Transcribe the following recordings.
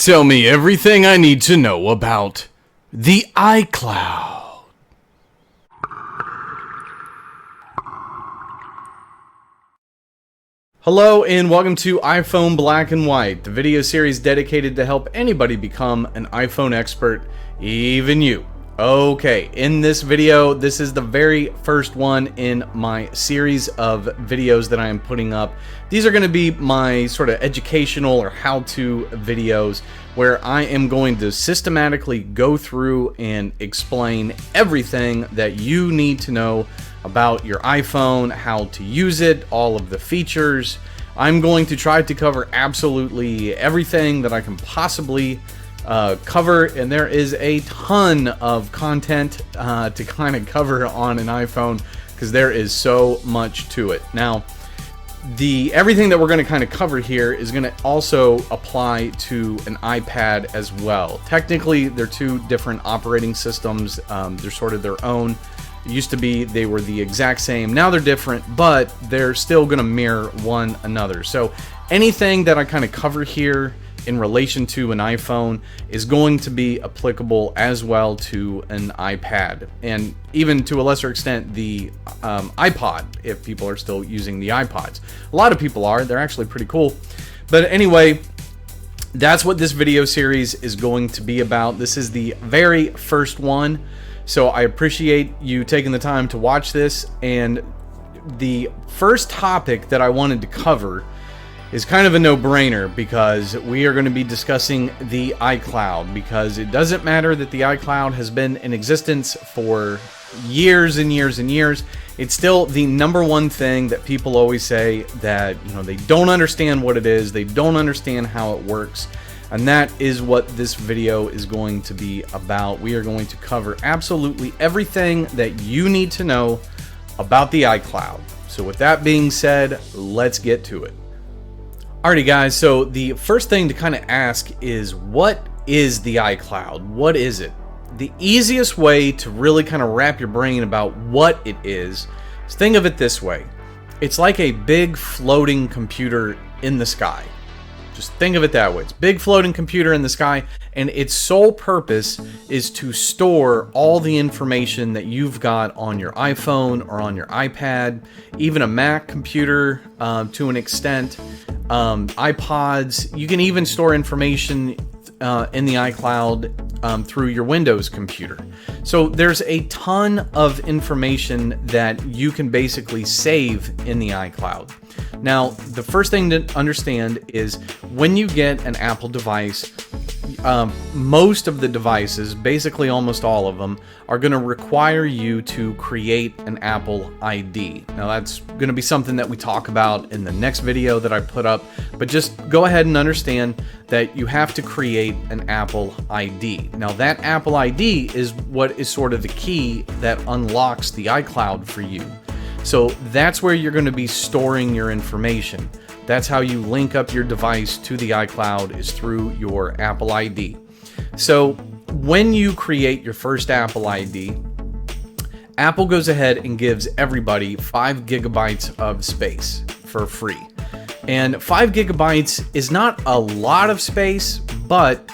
Tell me everything I need to know about the iCloud. Hello and welcome to iPhone Black and White, the video series dedicated to help anybody become an iPhone expert, even you. Okay, in this video, this is the very first one in my series of videos that I am putting up. These are going to be my sort of educational or how-to videos where I am going to systematically go through and explain everything that you need to know about your iPhone, how to use it, all of the features. I'm going to try to cover absolutely everything that I can possibly cover, and there is a ton of content to kind of cover on an iPhone because there is so much to it. Now, everything that we're going to kind of cover here is going to also apply to an iPad as well. Technically, they're two different operating systems. They're sort of their own. It used to be they were the exact same. Now they're different, but they're still going to mirror one another. So anything that I kind of cover here in relation to an iPhone is going to be applicable as well to an iPad, and even to a lesser extent the iPod, if people are still using the iPods. A lot of people are. They're actually pretty cool. But anyway, that's what this video series is going to be about. This is the very first one, so I appreciate you taking the time to watch this. And the first topic that I wanted to cover is kind of a no-brainer, because we are going to be discussing the iCloud, because it doesn't matter that the iCloud has been in existence for years and years and years. It's still the number one thing that people always say that, you know, they don't understand what it is, they don't understand how it works, and that is what this video is going to be about. We are going to cover absolutely everything that you need to know about the iCloud. So with that being said, let's get to it. Alrighty guys, so the first thing to kind of ask is, what is the iCloud? What is it? The easiest way to really kind of wrap your brain about what it is think of it this way. It's like a big floating computer in the sky. Just think of it that way. It's a big floating computer in the sky, and its sole purpose is to store all the information that you've got on your iPhone or on your iPad, even a Mac computer to an extent, iPods. You can even store information in the iCloud through your Windows computer. So there's a ton of information that you can basically save in the iCloud. Now, the first thing to understand is when you get an Apple device, most of the devices, basically almost all of them, are going to require you to create an Apple ID. Now, that's going to be something that we talk about in the next video that I put up, but just go ahead and understand that you have to create an Apple ID. Now, that Apple ID is what is sort of the key that unlocks the iCloud for you. So that's where you're going to be storing your information. That's how you link up your device to the iCloud, is through your Apple ID. So when you create your first Apple ID, Apple goes ahead and gives everybody 5 gigabytes of space for free. And 5 gigabytes is not a lot of space, but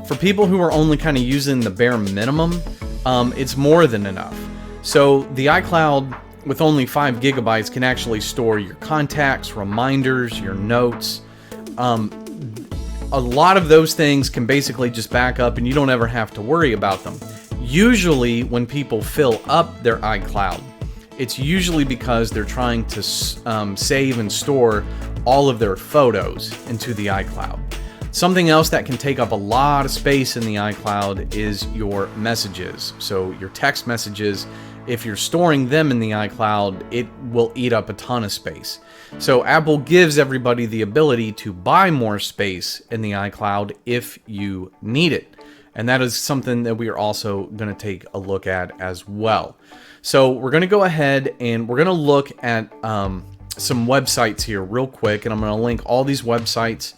for people who are only kind of using the bare minimum, it's more than enough. So the iCloud, with only 5 gigabytes, can actually store your contacts, reminders, your notes. A lot of those things can basically just back up, and you don't ever have to worry about them. Usually when people fill up their iCloud, it's usually because they're trying to save and store all of their photos into the iCloud. Something else that can take up a lot of space in the iCloud is your messages. So your text messages, if you're storing them in the iCloud, it will eat up a ton of space. So Apple gives everybody the ability to buy more space in the iCloud if you need it. And that is something that we are also going to take a look at as well. So we're going to go ahead and we're going to look at some websites here real quick, and I'm going to link all these websites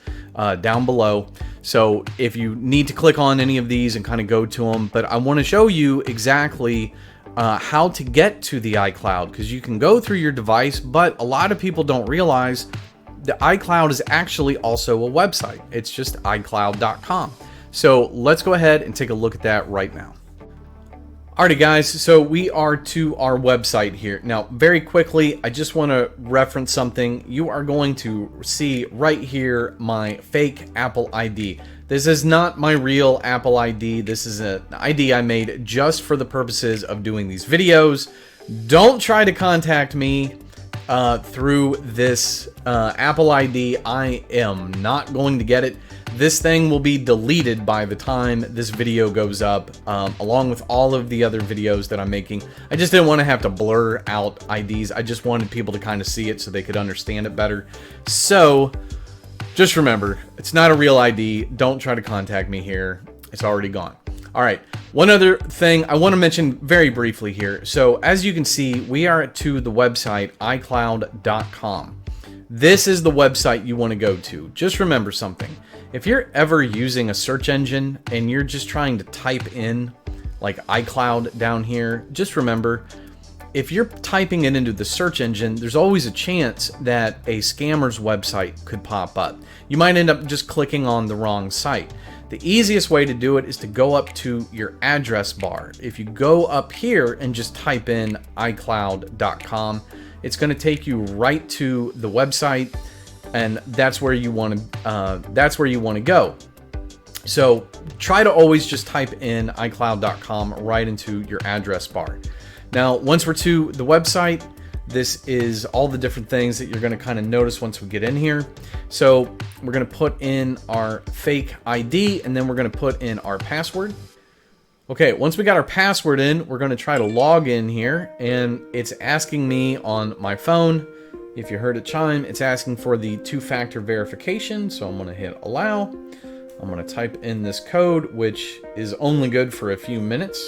down below. So if you need to click on any of these and kind of go to them, but I want to show you exactly how to get to the iCloud, because you can go through your device, but a lot of people don't realize the iCloud is actually also a website. It's just iCloud.com. So let's go ahead and take a look at that right now. Alrighty guys, so we are to our website here. Now, very quickly, I just want to reference something. You are going to see right here my fake Apple ID. This is not my real Apple ID. This is an ID I made just for the purposes of doing these videos. Don't try to contact me through this Apple ID. I am not going to get it. This thing will be deleted by the time this video goes up, along with all of the other videos that I'm making. I just didn't want to have to blur out IDs. I just wanted people to kind of see it so they could understand it better. So just remember, it's not a real ID. Don't try to contact me here. It's already gone. All right. One other thing I want to mention very briefly here. So as you can see, we are to the website iCloud.com. This is the website you want to go to. Just remember something. If you're ever using a search engine and you're just trying to type in like iCloud down here, just remember, if you're typing it into the search engine, there's always a chance that a scammer's website could pop up. You might end up just clicking on the wrong site. The easiest way to do it is to go up to your address bar. If you go up here and just type in iCloud.com, it's going to take you right to the website, and that's where you want to go. So try to always just type in iCloud.com right into your address bar. Now, once we're to the website, this is all the different things that you're going to kind of notice once we get in here. So we're going to put in our fake ID, and then we're going to put in our password. Okay, once we got our password in, we're going to try to log in here, and it's asking me on my phone. If you heard it chime, it's asking for the two-factor verification, so I'm going to hit allow. I'm going to type in this code, which is only good for a few minutes.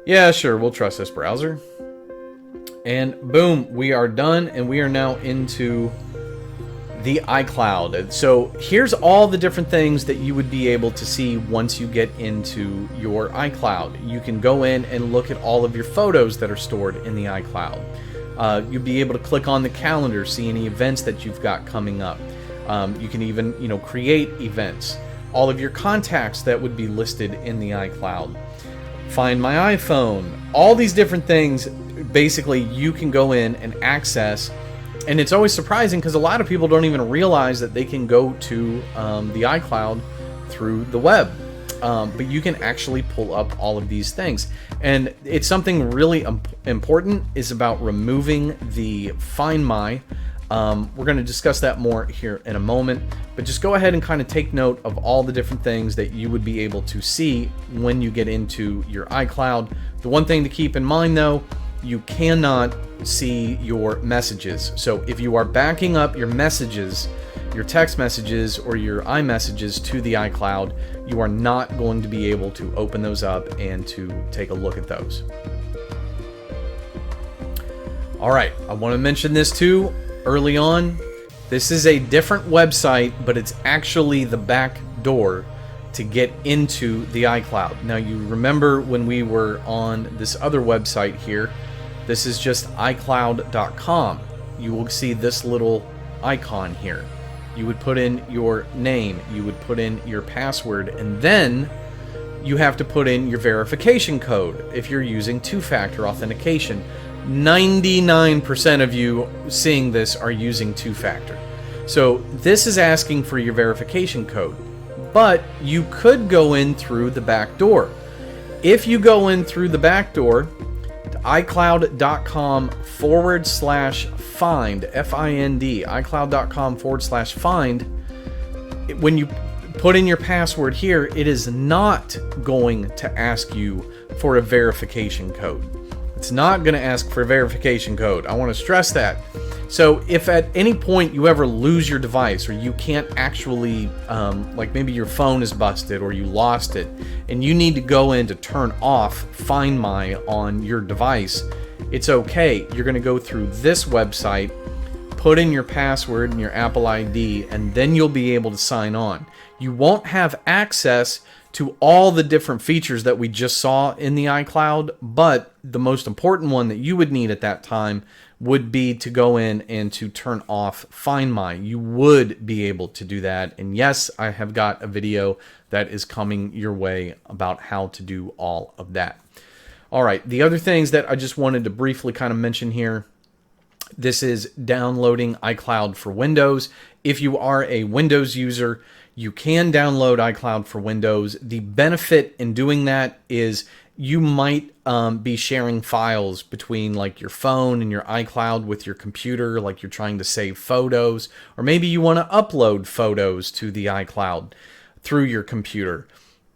Yeah, sure, we'll trust this browser. And boom, we are done, and we are now into the iCloud. So here's all the different things that you would be able to see once you get into your iCloud. You can go in and look at all of your photos that are stored in the iCloud. You'll be able to click on the calendar, see any events that you've got coming up. You can even, create events. All of your contacts that would be listed in the iCloud. Find My iPhone. All these different things, basically, you can go in and access. And it's always surprising because a lot of people don't even realize that they can go to the iCloud through the web. But you can actually pull up all of these things. And it's something really important is about removing the Find My. We're going to discuss that more here in a moment. But just go ahead and kind of take note of all the different things that you would be able to see when you get into your iCloud. The one thing to keep in mind, though, you cannot see your messages. So if you are backing up your messages, your text messages or your iMessages to the iCloud, you are not going to be able to open those up and to take a look at those. All right, I want to mention this too early on. This is a different website, but it's actually the back door to get into the iCloud. Now, you remember when we were on this other website here, this is just iCloud.com. You will see this little icon here. You would put in your name, you would put in your password, and then you have to put in your verification code if you're using two-factor authentication. 99% of you seeing this are using two-factor. So this is asking for your verification code, but you could go in through the back door. If you go in through the back door to iCloud.com/find, F-I-N-D, iCloud.com/find, when you put in your password here, it is not going to ask you for a verification code. It's not going to ask for a verification code. I want to stress that. So if at any point you ever lose your device, or you can't actually, like maybe your phone is busted or you lost it, and you need to go in to turn off Find My on your device, it's okay. You're going to go through this website, put in your password and your Apple ID, and then you'll be able to sign on. You won't have access to all the different features that we just saw in the iCloud, but the most important one that you would need at that time would be to go in and to turn off Find My. You would be able to do that. And yes, I have got a video that is coming your way about how to do all of that. All right, the other things that I just wanted to briefly kind of mention here. This is downloading iCloud for Windows. If you are a Windows user, you can download iCloud for Windows. The benefit in doing that is you might be sharing files between like your phone and your iCloud with your computer, like you're trying to save photos, or maybe you want to upload photos to the iCloud through your computer.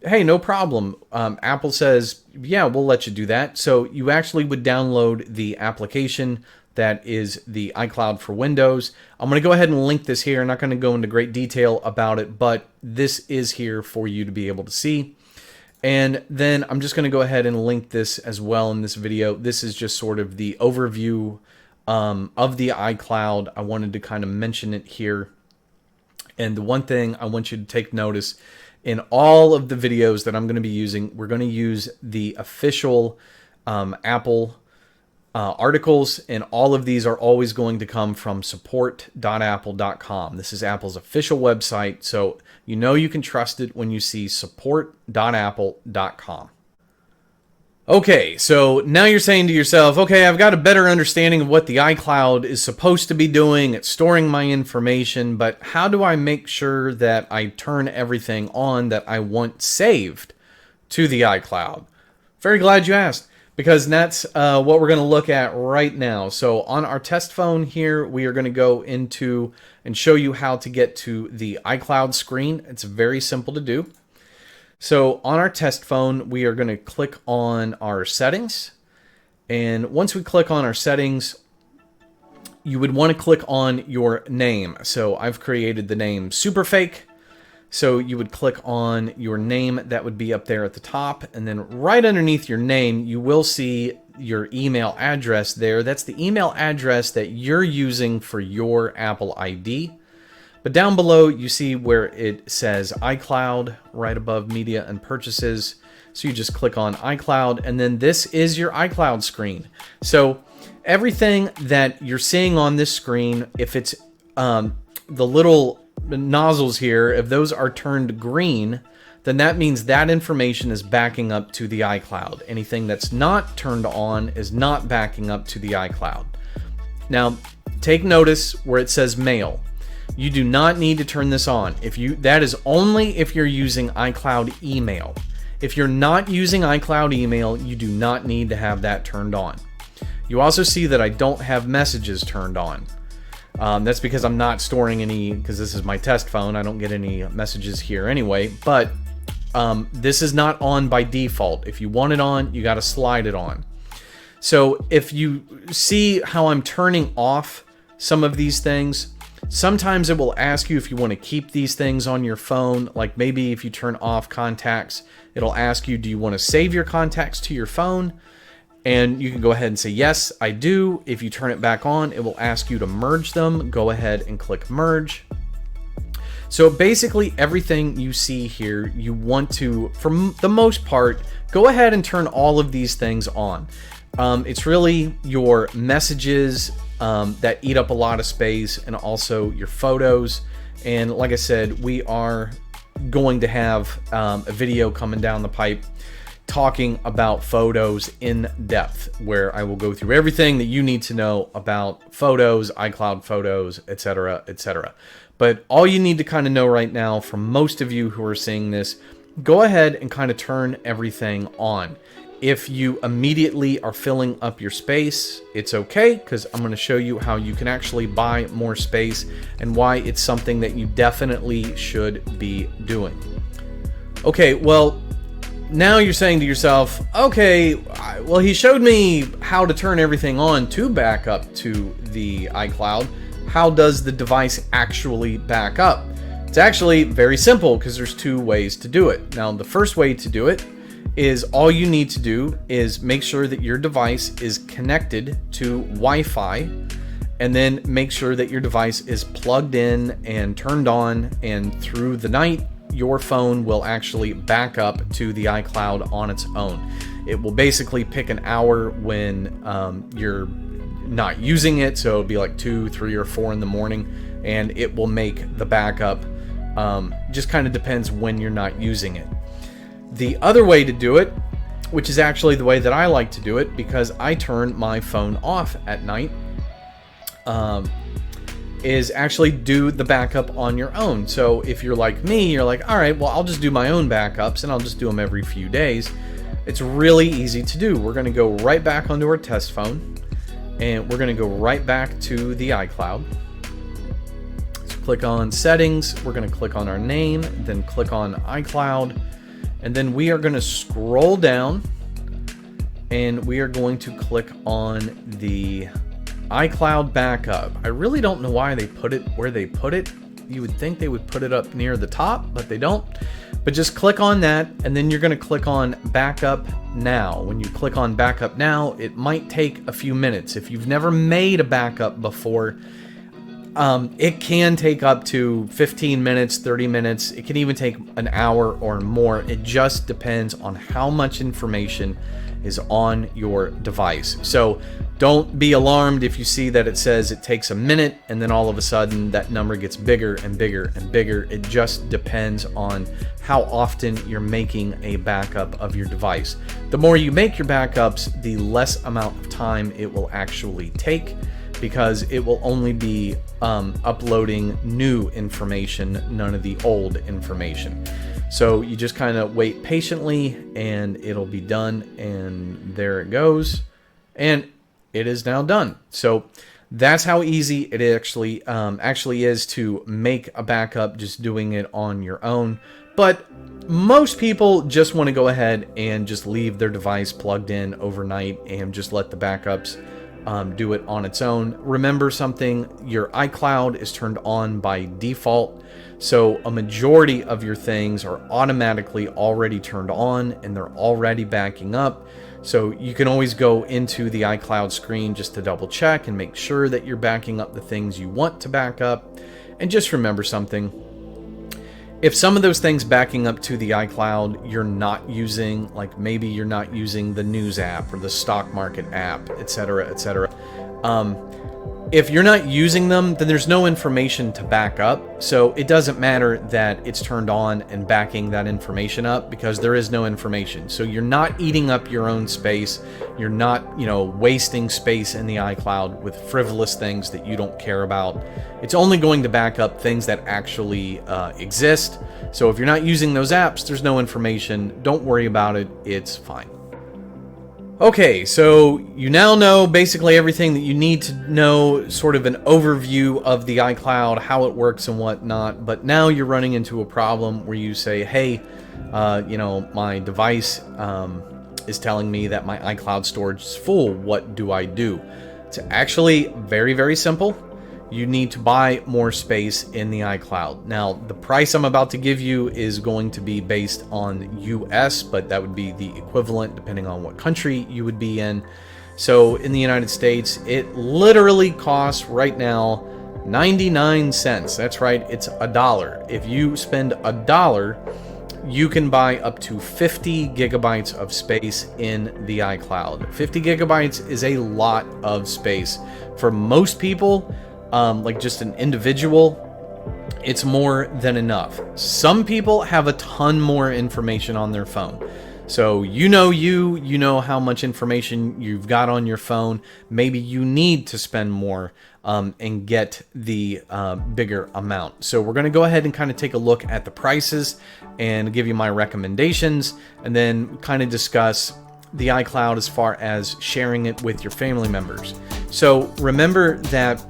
Hey, no problem. Apple says, yeah, we'll let you do that. So you actually would download the application that is the iCloud for Windows. I'm going to go ahead and link this here. I'm not going to go into great detail about it, but this is here for you to be able to see. And then I'm just going to go ahead and link this as well in this video. This is just sort of the overview of the iCloud. I wanted to kind of mention it here. And the one thing I want you to take notice, in all of the videos that I'm going to be using, we're going to use the official Apple articles, and all of these are always going to come from support.apple.com. This is Apple's official website, so you know you can trust it when you see support.apple.com. Okay, so now you're saying to yourself, okay, I've got a better understanding of what the iCloud is supposed to be doing. It's storing my information, but how do I make sure that I turn everything on that I want saved to the iCloud? Very glad you asked, because that's what we're going to look at right now. So on our test phone here, we are going to go into and show you how to get to the iCloud screen. It's very simple to do. So on our test phone, we are going to click on our settings. And once we click on our settings, you would want to click on your name. So I've created the name Superfake. So you would click on your name, that would be up there at the top, and then right underneath your name, you will see your email address there. That's the email address that you're using for your Apple ID. But down below, you see where it says iCloud right above Media and Purchases. So you just click on iCloud, and then this is your iCloud screen. So everything that you're seeing on this screen, if it's the little nozzles here, if those are turned green, then that means that information is backing up to the iCloud. Anything that's not turned on is not backing up to the iCloud. Now, take notice where it says Mail. You do not need to turn this on. That is only if you're using iCloud email. If you're not using iCloud email, you do not need to have that turned on. You also see that I don't have messages turned on. That's because I'm not storing any, because this is my test phone. I don't get any messages here anyway, but this is not on by default. If you want it on, you got to slide it on. So if you see how I'm turning off some of these things, sometimes it will ask you if you want to keep these things on your phone. Like maybe if you turn off contacts, it'll ask you, do you want to save your contacts to your phone? And you can go ahead and say, yes, I do. If you turn it back on, it will ask you to merge them. Go ahead and click merge. So basically everything you see here, you want to, for the most part, go ahead and turn all of these things on. It's really your messages that eat up a lot of space, and also your photos. And like I said, we are going to have a video coming down the pipe talking about photos in depth, where I will go through everything that you need to know about photos, iCloud photos, etc., etc. But all you need to kind of know right now, from most of you who are seeing this, go ahead and kind of turn everything on. If you immediately are filling up your space, it's okay, because I'm going to show you how you can actually buy more space and why it's something that you definitely should be doing. Okay, well, now you're saying to yourself, okay, well, he showed me how to turn everything on to back up to the iCloud. How does the device actually back up? It's actually very simple, because there's two ways to do it. Now, the first way to do it is all you need to do is make sure that your device is connected to Wi-Fi, and then make sure that your device is plugged in and turned on, and through the night, your phone will actually back up to the iCloud on its own. It will basically pick an hour when your not using it, so it'll be like 2, 3, or 4 in the morning, and it will make the backup. Just kind of depends when you're not using it. The other way to do it, which is actually the way that I like to do it because I turn my phone off at night, is actually do the backup on your own. So if you're like me, you're like, all right, well, I'll just do my own backups and I'll just do them every few days. It's really easy to do. We're going to go right back onto our test phone and we're going to go right back to the iCloud. So click on settings. We're going to click on our name, then click on iCloud, and then we are going to scroll down and we are going to click on the iCloud backup. I really don't know why they put it where they put it. You would think they would put it up near the top, but they don't. But just click on that, and then you're going to click on backup now. When you click on backup now, it might take a few minutes. If you've never made a backup before, it can take up to 15 minutes, 30 minutes. It can even take an hour or more. It just depends on how much information is on your device. So don't be alarmed if you see that it says it takes a minute and then all of a sudden that number gets bigger and bigger and bigger. It just depends on how often you're making a backup of your device. The more you make your backups, the less amount of time it will actually take, because it will only be uploading new information, none of the old information. So you just kind of wait patiently and it'll be done, and there it goes, and it is now done. So that's how easy it actually is to make a backup, just doing it on your own. But most people just want to go ahead and just leave their device plugged in overnight and just let the backups do it on its own. Remember something, your iCloud is turned on by default, so a majority of your things are automatically already turned on and they're already backing up. So you can always go into the iCloud screen just to double check and make sure that you're backing up the things you want to back up. And just remember something, if some of those things backing up to the iCloud you're not using, like maybe you're not using the news app or the stock market app, etc., etc., if you're not using them, then there's no information to back up. So it doesn't matter that it's turned on and backing that information up, because there is no information. So you're not eating up your own space. You're not, wasting space in the iCloud with frivolous things that you don't care about. It's only going to back up things that actually exist. So if you're not using those apps, there's no information. Don't worry about it. It's fine. Okay, so you now know basically everything that you need to know, sort of an overview of the iCloud, how it works and whatnot. But now you're running into a problem where you say, hey, my device is telling me that my iCloud storage is full. What do I do? It's actually very, very simple. You need to buy more space in the iCloud. Now, the price I'm about to give you is going to be based on US, but that would be the equivalent depending on what country you would be in. So in the United States, it literally costs right now 99 cents. That's right, it's $1. If you spend $1, you can buy up to 50 gigabytes of space in the iCloud. 50 gigabytes is a lot of space. For most people, like just an individual, it's more than enough. Some people have a ton more information on their phone. So you know how much information you've got on your phone. Maybe you need to spend more and get the bigger amount. So we're going to go ahead and kind of take a look at the prices and give you my recommendations, and then kind of discuss the iCloud as far as sharing it with your family members. So remember that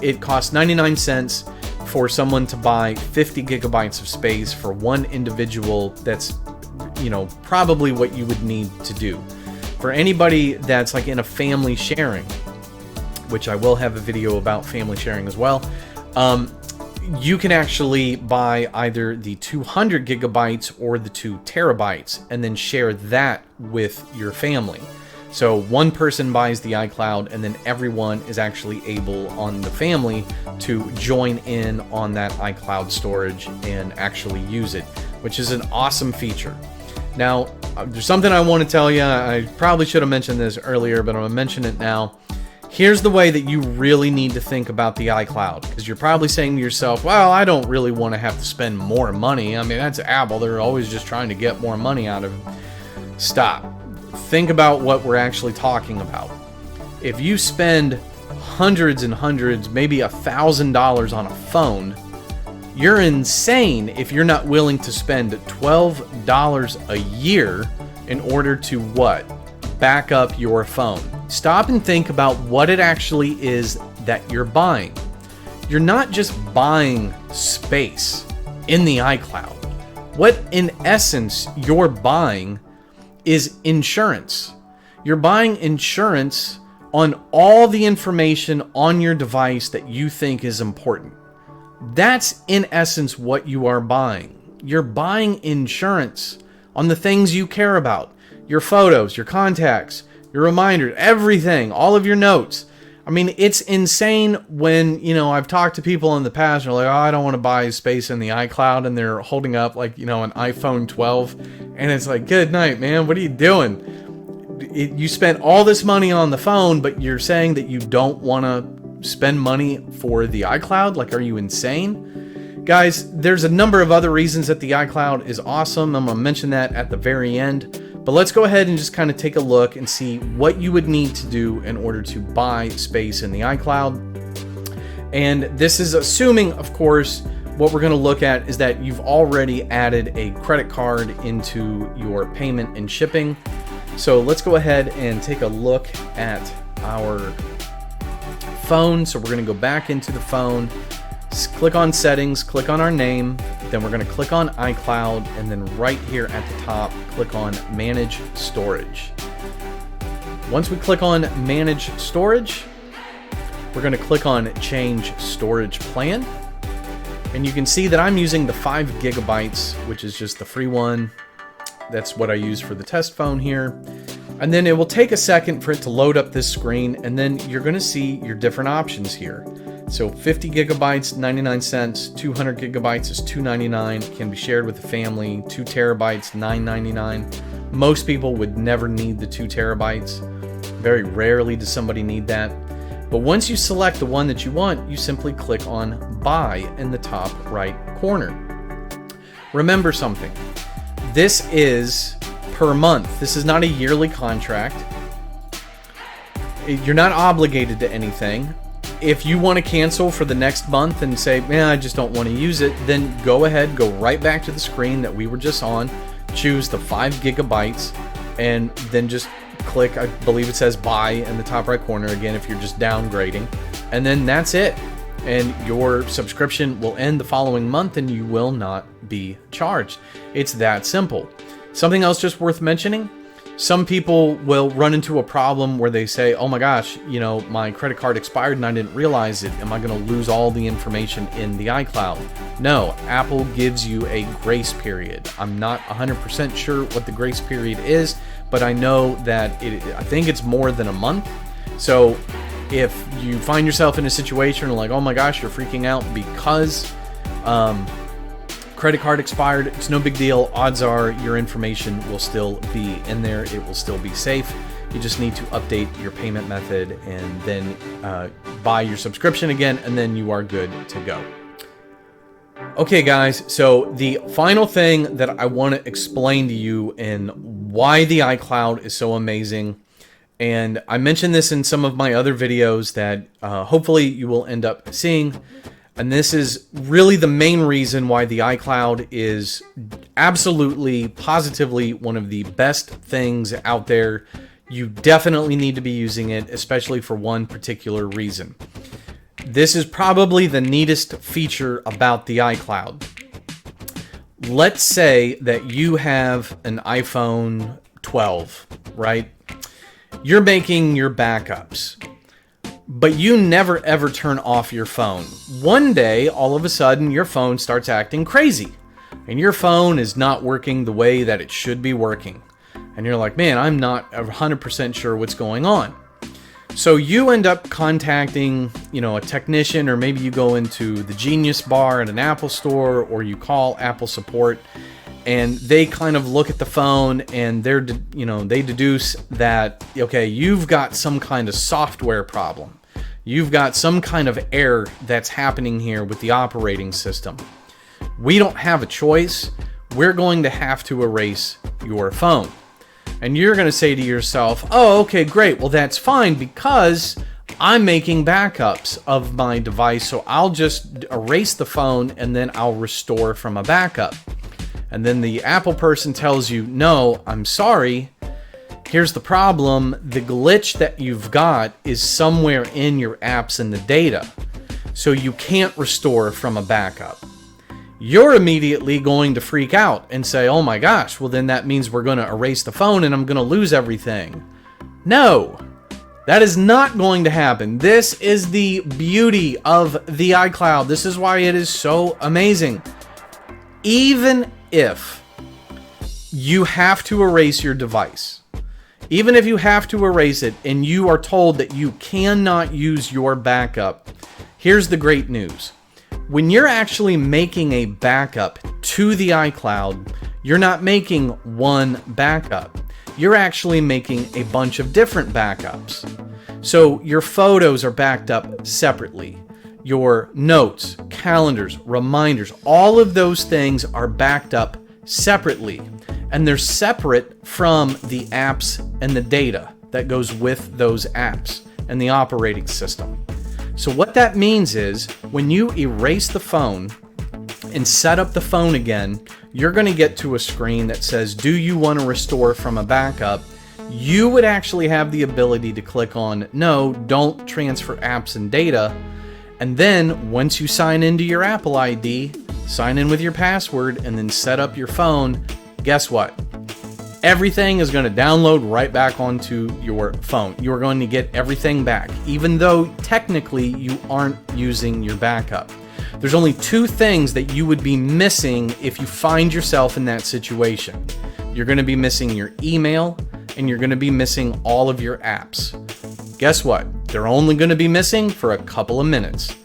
it costs 99 cents for someone to buy 50 gigabytes of space for one individual. That's, probably what you would need to do. For anybody that's like in a family sharing, which I will have a video about family sharing as well, you can actually buy either the 200 gigabytes or the 2 terabytes and then share that with your family. So one person buys the iCloud and then everyone is actually able on the family to join in on that iCloud storage and actually use it, which is an awesome feature. Now, there's something I want to tell you. I probably should have mentioned this earlier, but I'm going to mention it now. Here's the way that you really need to think about the iCloud, because you're probably saying to yourself, well, I don't really want to have to spend more money. I mean, that's Apple. They're always just trying to get more money out of it. Stop. Think about what we're actually talking about. If you spend hundreds and hundreds, maybe $1,000 on a phone, you're insane if you're not willing to spend $12 a year in order to what? Back up your phone. Stop and think about what it actually is that you're buying. You're not just buying space in the iCloud. What in essence you're buying is insurance. You're buying insurance on all the information on your device that you think is important. That's in essence what you are buying. You're buying insurance on the things you care about. Your photos, your contacts, your reminders, everything, all of your notes. I mean, it's insane when, I've talked to people in the past and they're like, oh, I don't want to buy space in the iCloud, and they're holding up like, an iPhone 12, and it's like, good night, man, what are you doing? You spent all this money on the phone, but you're saying that you don't want to spend money for the iCloud? Like, are you insane? Guys, there's a number of other reasons that the iCloud is awesome. I'm going to mention that at the very end. But let's go ahead and just kind of take a look and see what you would need to do in order to buy space in the iCloud. And this is assuming, of course, what we're going to look at is that you've already added a credit card into your payment and shipping. So let's go ahead and take a look at our phone. So we're going to go back into the phone, click on settings, click on our name, then we're going to click on iCloud, and then right here at the top, click on manage storage. Once we click on manage storage, we're going to click on change storage plan. And you can see that I'm using the 5 gigabytes, which is just the free one. That's what I use for the test phone here. And then it will take a second for it to load up this screen, and then you're going to see your different options here. So 50 gigabytes, 99 cents, 200 gigabytes is $2.99, can be shared with the family, 2 terabytes, $9.99. Most people would never need the 2 terabytes. Very rarely does somebody need that. But once you select the one that you want, you simply click on buy in the top right corner. Remember something. This is per month. This is not a yearly contract. You're not obligated to anything. If you want to cancel for the next month and say, man, I just don't want to use it, then go ahead, go right back to the screen that we were just on, choose the 5 gigabytes, and then just click, I believe it says buy in the top right corner again if you're just downgrading, and then that's it. And your subscription will end the following month and you will not be charged. It's that simple. Something else just worth mentioning. Some people will run into a problem where they say, oh my gosh, my credit card expired and I didn't realize it. Am I going to lose all the information in the iCloud? No, Apple gives you a grace period. I'm not 100% sure what the grace period is, but I know that I think it's more than a month. So if you find yourself in a situation like, oh my gosh, you're freaking out because credit card expired, it's no big deal. Odds are your information will still be in there. It will still be safe. You just need to update your payment method and then buy your subscription again, and then you are good to go. Okay guys, so the final thing that I want to explain to you and why the iCloud is so amazing, and I mentioned this in some of my other videos that hopefully you will end up seeing. And this is really the main reason why the iCloud is absolutely, positively one of the best things out there. You definitely need to be using it, especially for one particular reason. This is probably the neatest feature about the iCloud. Let's say that you have an iPhone 12, right? You're making your backups, but you never ever turn off your phone. One day, all of a sudden, your phone starts acting crazy, and your phone is not working the way that it should be working. And you're like, man, I'm not 100% sure what's going on. So you end up contacting, a technician, or maybe you go into the Genius Bar at an Apple store, or you call Apple support, and they kind of look at the phone and they deduce that, okay, you've got some kind of software problem. You've got some kind of error that's happening here with the operating system. We don't have a choice. We're going to have to erase your phone. And you're going to say to yourself, oh, okay, great. Well, that's fine because I'm making backups of my device, so I'll just erase the phone and then I'll restore from a backup. And then the Apple person tells you, no, I'm sorry. Here's the problem. The glitch that you've got is somewhere in your apps and the data. So you can't restore from a backup. You're immediately going to freak out and say, oh my gosh, well then that means we're going to erase the phone and I'm going to lose everything. No, that is not going to happen. This is the beauty of the iCloud. This is why it is so amazing. Even if you have to erase your device, even if you have to erase it and you are told that you cannot use your backup, here's the great news. When you're actually making a backup to the iCloud, you're not making one backup. You're actually making a bunch of different backups. So your photos are backed up separately. Your notes, calendars, reminders, all of those things are backed up separately. And they're separate from the apps and the data that goes with those apps and the operating system. So what that means is when you erase the phone and set up the phone again, you're going to get to a screen that says, do you want to restore from a backup? You would actually have the ability to click on, no, don't transfer apps and data. And then once you sign into your Apple ID, sign in with your password, and then set up your phone, guess what? Everything is going to download right back onto your phone. You are going to get everything back, even though technically you aren't using your backup. There's only two things that you would be missing if you find yourself in that situation. You're going to be missing your email, and you're going to be missing all of your apps. Guess what? They're only going to be missing for a couple of minutes.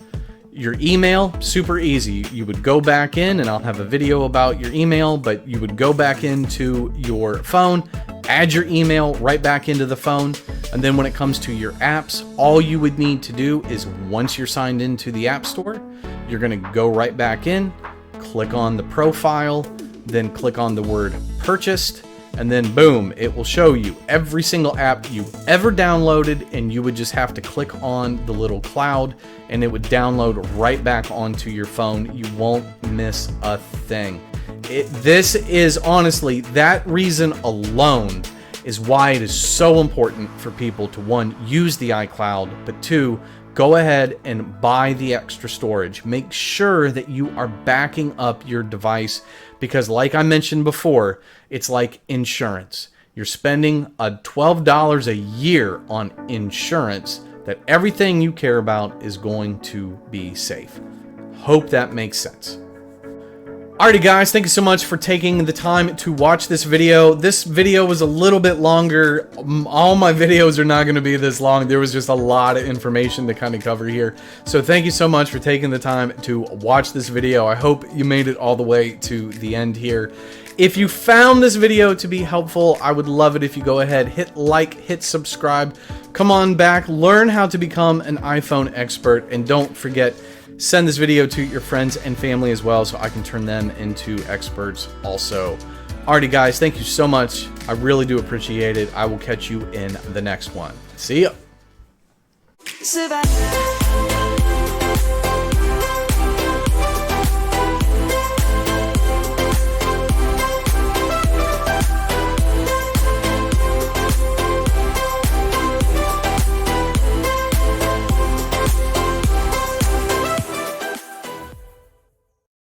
Your email, super easy. You would go back in, and I'll have a video about your email, but you would go back into your phone, add your email right back into the phone, and then when it comes to your apps, all you would need to do is once you're signed into the App Store, you're going to go right back in, click on the profile, then click on the word purchased, and then boom, it will show you every single app you've ever downloaded, and you would just have to click on the little cloud and it would download right back onto your phone. You won't miss a thing. This is honestly, that reason alone is why it is so important for people to, one, use the iCloud, but two, go ahead and buy the extra storage. Make sure that you are backing up your device because like I mentioned before, it's like insurance. You're spending $12 a year on insurance that everything you care about is going to be safe. Hope that makes sense. Alrighty guys, thank you so much for taking the time to watch this video. This video was a little bit longer. All my videos are not going to be this long. There was just a lot of information to kind of cover here. So thank you so much for taking the time to watch this video. I hope you made it all the way to the end here. If you found this video to be helpful, I would love it if you go ahead, hit like, hit subscribe, come on back, learn how to become an iPhone expert, and don't forget, send this video to your friends and family as well so I can turn them into experts also. Alrighty guys, thank you so much. I really do appreciate it. I will catch you in the next one. See ya.